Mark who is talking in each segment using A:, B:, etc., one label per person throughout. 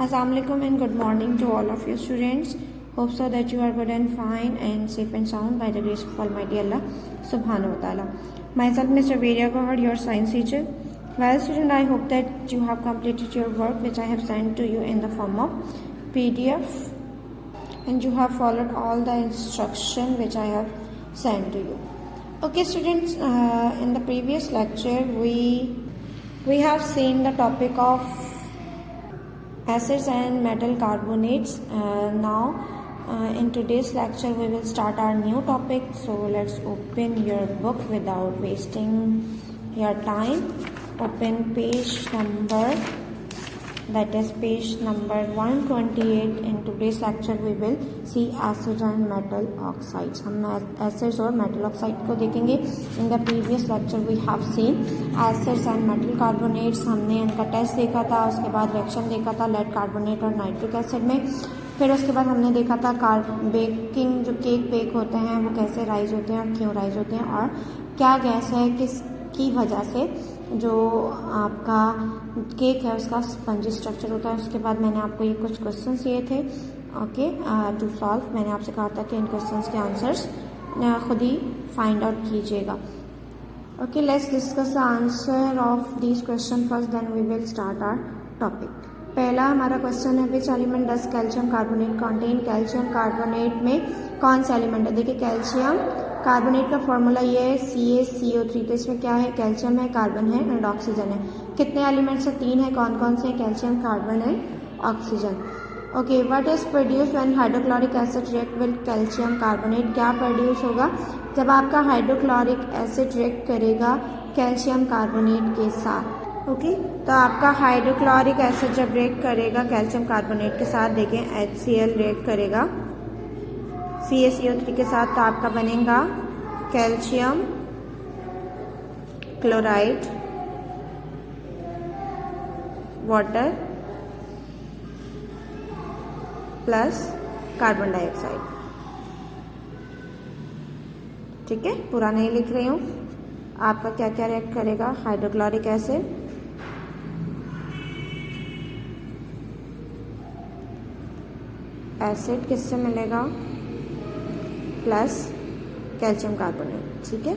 A: Assalamualaikum and good morning to all of you students. Hope so that you are good and fine and safe and sound by the grace of Almighty Allah Subhanahu wa Taala. Myself Mr. Veria Gohar, your science teacher. Well student, I hope that you have completed your work which I have sent to you in the form of PDF and you have followed all the instruction which I have sent to you. Okay students, in the previous lecture we have seen the topic of acids and metal carbonates. In today's lecture we will start our new topic, so let's open your book without wasting your time. Open page number 128. In today's lecture we will see acids and metal oxides. हम acids और metal oxide को देखेंगे. In the previous lecture we have seen acids and metal carbonates. हमने इनका test देखा था, उसके बाद रिएक्शन देखा था लेड कार्बोनेट और नाइट्रिक एसिड में. फिर उसके बाद हमने देखा था बेकिंग, जो केक बेक होते हैं वो कैसे राइज होते हैं और क्यों राइज होते हैं और क्या गैस है किसकी वजह से जो आपका केक है उसका स्पंजी स्ट्रक्चर होता है. उसके बाद मैंने आपको ये कुछ क्वेश्चंस दिए थे टू सॉल्व. मैंने आपसे कहा था कि इन क्वेश्चंस के आंसर्स खुद ही फाइंड आउट कीजिएगा. Okay, let's discuss the answer of this question first, then we will start our topic. पहला हमारा क्वेश्चन है which element does calcium carbonate contain. Calcium carbonate में कौन सा एलिमेंट है? देखिए कैल्शियम कार्बोनेट का फॉर्मूला ये है CaCO3. तो इसमें क्या है? कैल्शियम है, कार्बन है एंड ऑक्सीजन है. कितने एलिमेंट्स है? 3 है. कौन कौन से हैं? Calcium, carbon and oxygen. Okay, what is produce when hydrochloric acid react with calcium carbonate. क्या प्रोड्यूस होगा जब आपका हाइड्रोक्लोरिक एसिड रिएक्ट करेगा कैल्शियम कार्बोनेट के साथ. ओके, तो आपका हाइड्रोक्लोरिक एसिड जब रिएक्ट करेगा कैल्शियम कार्बोनेट के साथ, देखें HCl रिएक्ट करेगा CaCO3 के साथ, तो आपका बनेगा calcium chloride water plus carbon dioxide. ठीक है, पूरा नहीं लिख रही हूं. आपका क्या क्या रिएक्ट करेगा? हाइड्रोक्लोरिक एसिड किससे मिलेगा? Plus calcium carbonate. ठीक है,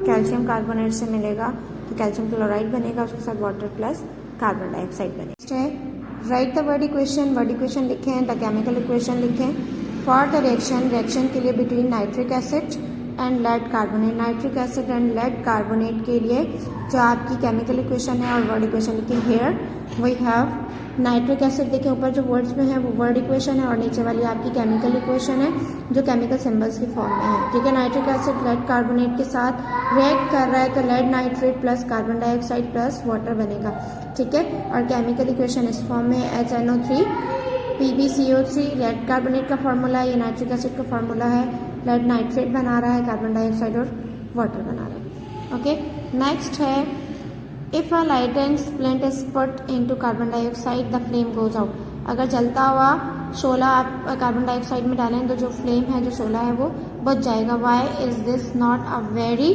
A: कैल्शियम कार्बोनेट से मिलेगा तो कैल्शियम क्लोराइड बनेगा, उसके साथ वाटर प्लस कार्बन डाइऑक्साइड बनेगा. नेक्स्ट है write the word equation. Word equation लिखें, द केमिकल इक्वेशन लिखें फॉर द रिएक्शन के लिए between nitric acid and lead carbonate. Nitric acid and lead carbonate के लिए जो आपकी केमिकल इक्वेशन है और वर्ड इक्वेशन लिखें. Here we have nitric acid. देखिए ऊपर जो वर्ड्स में है वो वर्ड इक्वेशन है और नीचे वाली आपकी केमिकल इक्वेशन है जो केमिकल सिंबल्स की फॉर्म में है. ठीक है, नाइट्रिक एसिड लेड कार्बोनेट के साथ रिएक्ट कर रहा है तो lead nitrate plus carbon dioxide plus water बनेगा. ठीक है, और केमिकल इक्वेशन इस फॉर्म में है HNO3 PbCO3. लेड कार्बोनेट का फार्मूला है, ये नाइट्रिक एसिड का फार्मूला है. लेड नाइट्रेट बना रहा है, कार्बन डाइऑक्साइड और वाटर बना रहा है. ओके, नेक्स्ट है if a lighted splint is put into carbon dioxide the flame goes out. अगर जलता हुआ शोला आप कार्बन डाइऑक्साइड में डालें तो जो फ्लेम है, जो शोला है वो बुझ जाएगा. Why is this not a very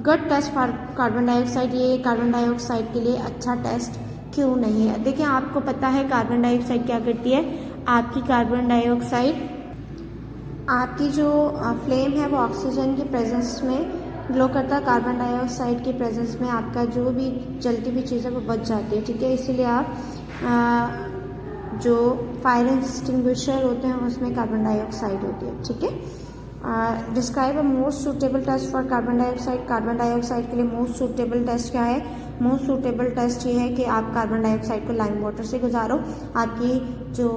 A: good test for carbon dioxide. ये कार्बन डाइऑक्साइड के लिए अच्छा टेस्ट क्यों नहीं है? देखिए आपको पता है कार्बन डाइऑक्साइड क्या करती है. आपकी कार्बन डाइऑक्साइड, आपकी जो फ्लेम है वो ऑक्सीजन की प्रेजेंस में ग्लो करता है. कार्बन डाइऑक्साइड की प्रेजेंस में आपका जो भी जलती हुई चीज़ है वो बच जाती है. ठीक है, इसीलिए आप जो फायर एक्सटिंग्विशर होते हैं उसमें कार्बन डाइऑक्साइड होती है. ठीक है, describe a most suitable test for carbon dioxide. Carbon dioxide के लिए मोस्ट सूटेबल टेस्ट क्या है? मोस्ट सूटेबल टेस्ट ये है कि आप कार्बन डाइऑक्साइड को लाइम वाटर से गुजारो. आपकी जो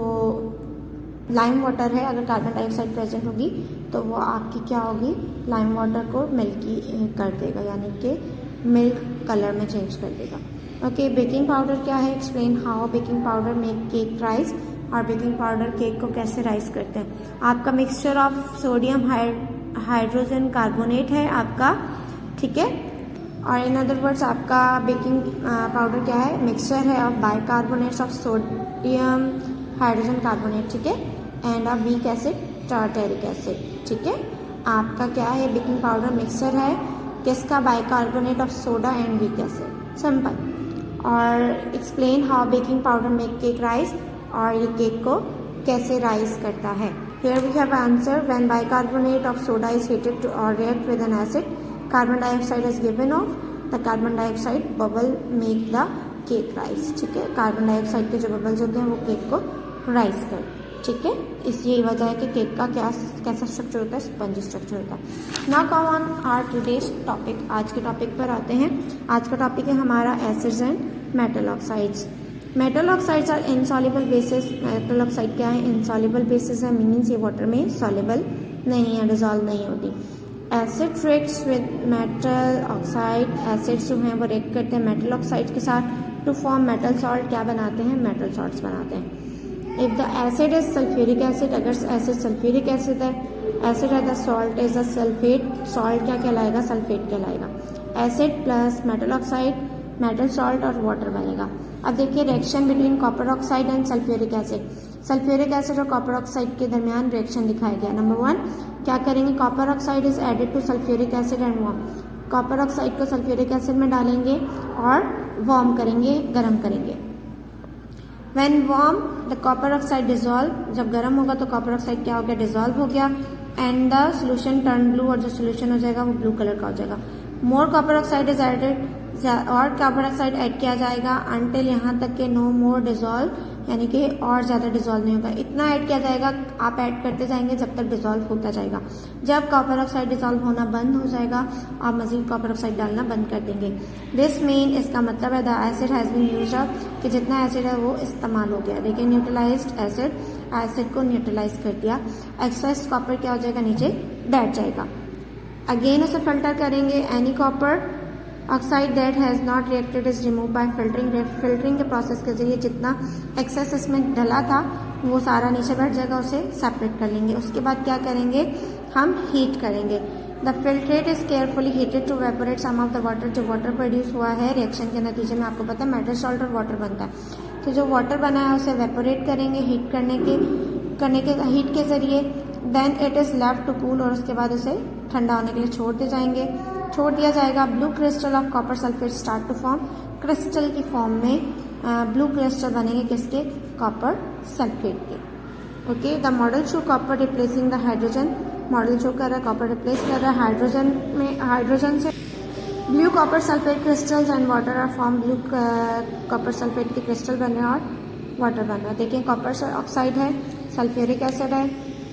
A: लाइम वाटर है, अगर कार्बन डाइऑक्साइड प्रेजेंट होगी तो वो आपकी क्या होगी? लाइम वाटर को मिल्की कर देगा, यानी कि मिल्क कलर में चेंज कर देगा. ओके, बेकिंग पाउडर क्या है? Explain how baking powder make cake rise. और बेकिंग पाउडर केक को कैसे राइज करते हैं? आपका mixture of sodium hydrogen carbonate है आपका. ठीक है, और इन अदर वर्ड्स आपका बेकिंग पाउडर क्या है? मिक्सचर है of bicarbonates of sodium hydrogen carbonate. ठीक है, and a weak acid tartaric acid. ठीक है, आपका क्या है? बेकिंग पाउडर मिक्सचर है किसका? Bicarbonate of soda and weak acid, simple. और explain how baking powder make cake rise, और ये केक को कैसे राइज करता है। Here we have answer, when bicarbonate of soda is heated और react with an acid, carbon dioxide is given off, the carbon dioxide bubble make the cake rise. ठीक है, carbon dioxide के जो bubbles होते हैं वो केक को rise कर, ठीक है। इस यही वजह है कि केक का कैसा स्ट्रक्चर होता है? स्पंजी स्ट्रक्चर होता है। Now come on our today's topic, आज के टॉपिक पर आते हैं। आज का टॉपिक है हमारा acids and metal oxides. Metal oxides are insoluble bases. Metal oxide क्या है? इनसॉल्युबल बेसिस है, मीनिंग्स ये वाटर में सॉल्युबल नहीं है, डिजॉल्व नहीं होती। Acid reacts with metal oxide, acids जो हैं वो रिएक्ट करते हैं मेटल ऑक्साइड के साथ टू फॉर्म मेटल सॉल्ट। क्या बनाते हैं? मेटल सॉल्ट्स बनाते हैं। If the acid is sulphuric acid, अगर एसिड सल्फ्यूरिक एसिड है, एसिड है the salt is a sulphate, salt क्या कहलाएगा? सल्फेट कहलाएगा। Acid plus metal oxide, metal salt और वाटर बनेगा। अब देखिए reaction between copper oxide and sulphuric acid. Sulphuric acid और कॉपर ऑक्साइड के दरमियान रिएक्शन दिखाया गया। नंबर 1 क्या करेंगे? Copper oxide is added to sulphuric acid and warm. Copper oxide को सल्फ्यूरिक एसिड में डालेंगे और वार्म करेंगे, गर्म करेंगे। When warm the copper oxide dissolve, जब गर्म होगा तो कॉपर ऑक्साइड क्या हो गया? डिजोल्व हो गया and the solution turn blue, और जो सोल्यूशन हो जाएगा वो ब्लू कलर का हो जाएगा। मोर कॉपर ऑक्साइड इज एडेड, और कॉपर ऑक्साइड ऐड किया जाएगा अंटिल यहाँ तक के नो मोर डिजोल्व, यानी कि और ज़्यादा डिजोल्व नहीं होगा। इतना ऐड किया जाएगा, आप ऐड करते जाएंगे जब तक डिजोल्व होता जाएगा। जब कॉपर ऑक्साइड डिजोल्व होना बंद हो जाएगा, आप मजीद कॉपर ऑक्साइड डालना बंद कर देंगे। दिस मीन, इसका मतलब है the acid has been used up, कि जितना एसिड है वो इस्तेमाल हो गया। देखिए न्यूट्रलाइज्ड एसिड, एसिड को न्यूट्रलाइज कर दिया। एक्सेस कॉपर क्या हो जाएगा? नीचे बैठ जाएगा। अगेन उसे फिल्टर करेंगे। Any copper oxide that has not reacted is remove by filtering. Filtering के प्रोसेस के जरिए जितना एक्सेस इसमें डला था वो सारा नीचे बैठ जाएगा, उसे सेपरेट कर लेंगे। उसके बाद क्या करेंगे? हम हीट करेंगे। The filtrate is carefully heated to evaporate some of the water. जो वाटर प्रोड्यूस हुआ है रिएक्शन के नतीजे में, आपको पता है मेटल सॉल्ट और वाटर बनता है, तो जो वाटर बना है उसे वेपोरेट करेंगे हीट हीट के जरिए। Then it is left to cool, और उसके बाद उसे ठंडा होने के लिए छोड़ दिया जाएगा। Blue crystal of copper sulphate start to form. Crystal की फॉर्म में ब्लू क्रिस्टल बनेंगे, किसके? कॉपर सल्फेट के। Okay, the model show copper replacing the hydrogen. Model show कर रहा है कॉपर रिप्लेस कर रहा है हाइड्रोजन से। Blue copper sulphate crystals and water are form. Blue copper sulphate के क्रिस्टल बन रहे हैं और वाटर बन रहा है। देखिए कॉपर ऑक्साइड है, सल्फ्यूरिक एसिड है,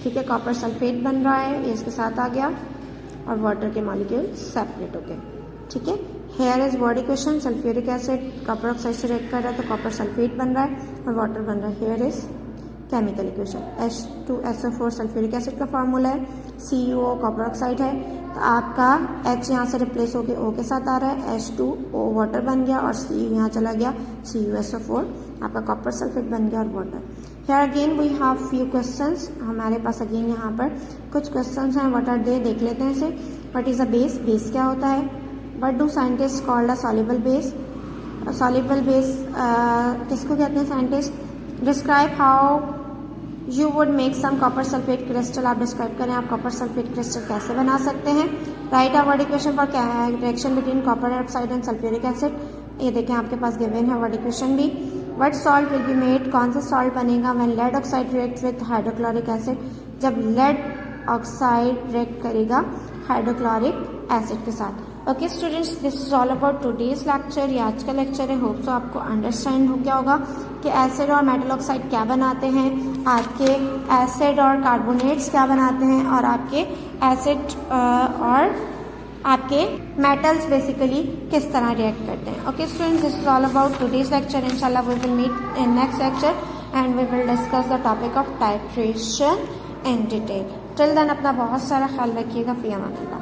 A: ठीक है, कॉपर सल्फेट बन रहा है, ये इसके साथ आ गया, और वाटर के मॉलिक्यूल सेपरेट हो गए। ठीक है, here is body question. Sulphuric acid copper oxide से रिएक्ट कर रहा है तो कॉपर सल्फेट बन रहा है और वाटर बन रहा है। Here is chemical equation. H2SO4 sulphuric acid का फार्मूला है। CuO कॉपर ऑक्साइड है, तो आपका H यहाँ से रिप्लेस होकर O के साथ आ रहा है। H2O वाटर बन गया और Cu यहाँ चला गया, CuSO4 आपका कॉपर सल्फेट बन गया और water. Here again we have few questions। हमारे पास अगेन यहाँ पर कुछ questions हैं। What are they? देख लेते हैं इसे। What is a base? Base क्या होता है? What do scientists call a soluble base? Soluble base किसको कहते हैं scientist? Describe how you would make some copper sulfate crystal। आप डिस्क्राइब करें आप कॉपर सल्फेट क्रिस्टल कैसे बना सकते हैं। Right a word equation for reaction between copper oxide and sulphuric acid. ये देखें आपके पास गिवन है वर्ड इक्वेशन भी। What salt will be made? कौन सा सॉल्ट बनेगा? When lead oxide react with hydrochloric acid। जब lead oxide react करेगा हाइड्रोक्लोरिक एसिड के साथ। Okay students, this is all about today's lecture. ये आज का लेक्चर है। होप सो आपको अंडरस्टैंड हो गया होगा कि एसिड और मेटल ऑक्साइड क्या बनाते हैं, आपके एसिड और कार्बोनेट्स क्या बनाते हैं, और आपके एसिड और आपके मेटल्स बेसिकली किस तरह रिएक्ट करते हैं। Okay students, this is all about today's lecture. इंशाल्लाह we will meet in next lecture and we will discuss the topic of titration in detail. Till then अपना बहुत सारा ख्याल रखिएगा। फी अमान अल्लाह।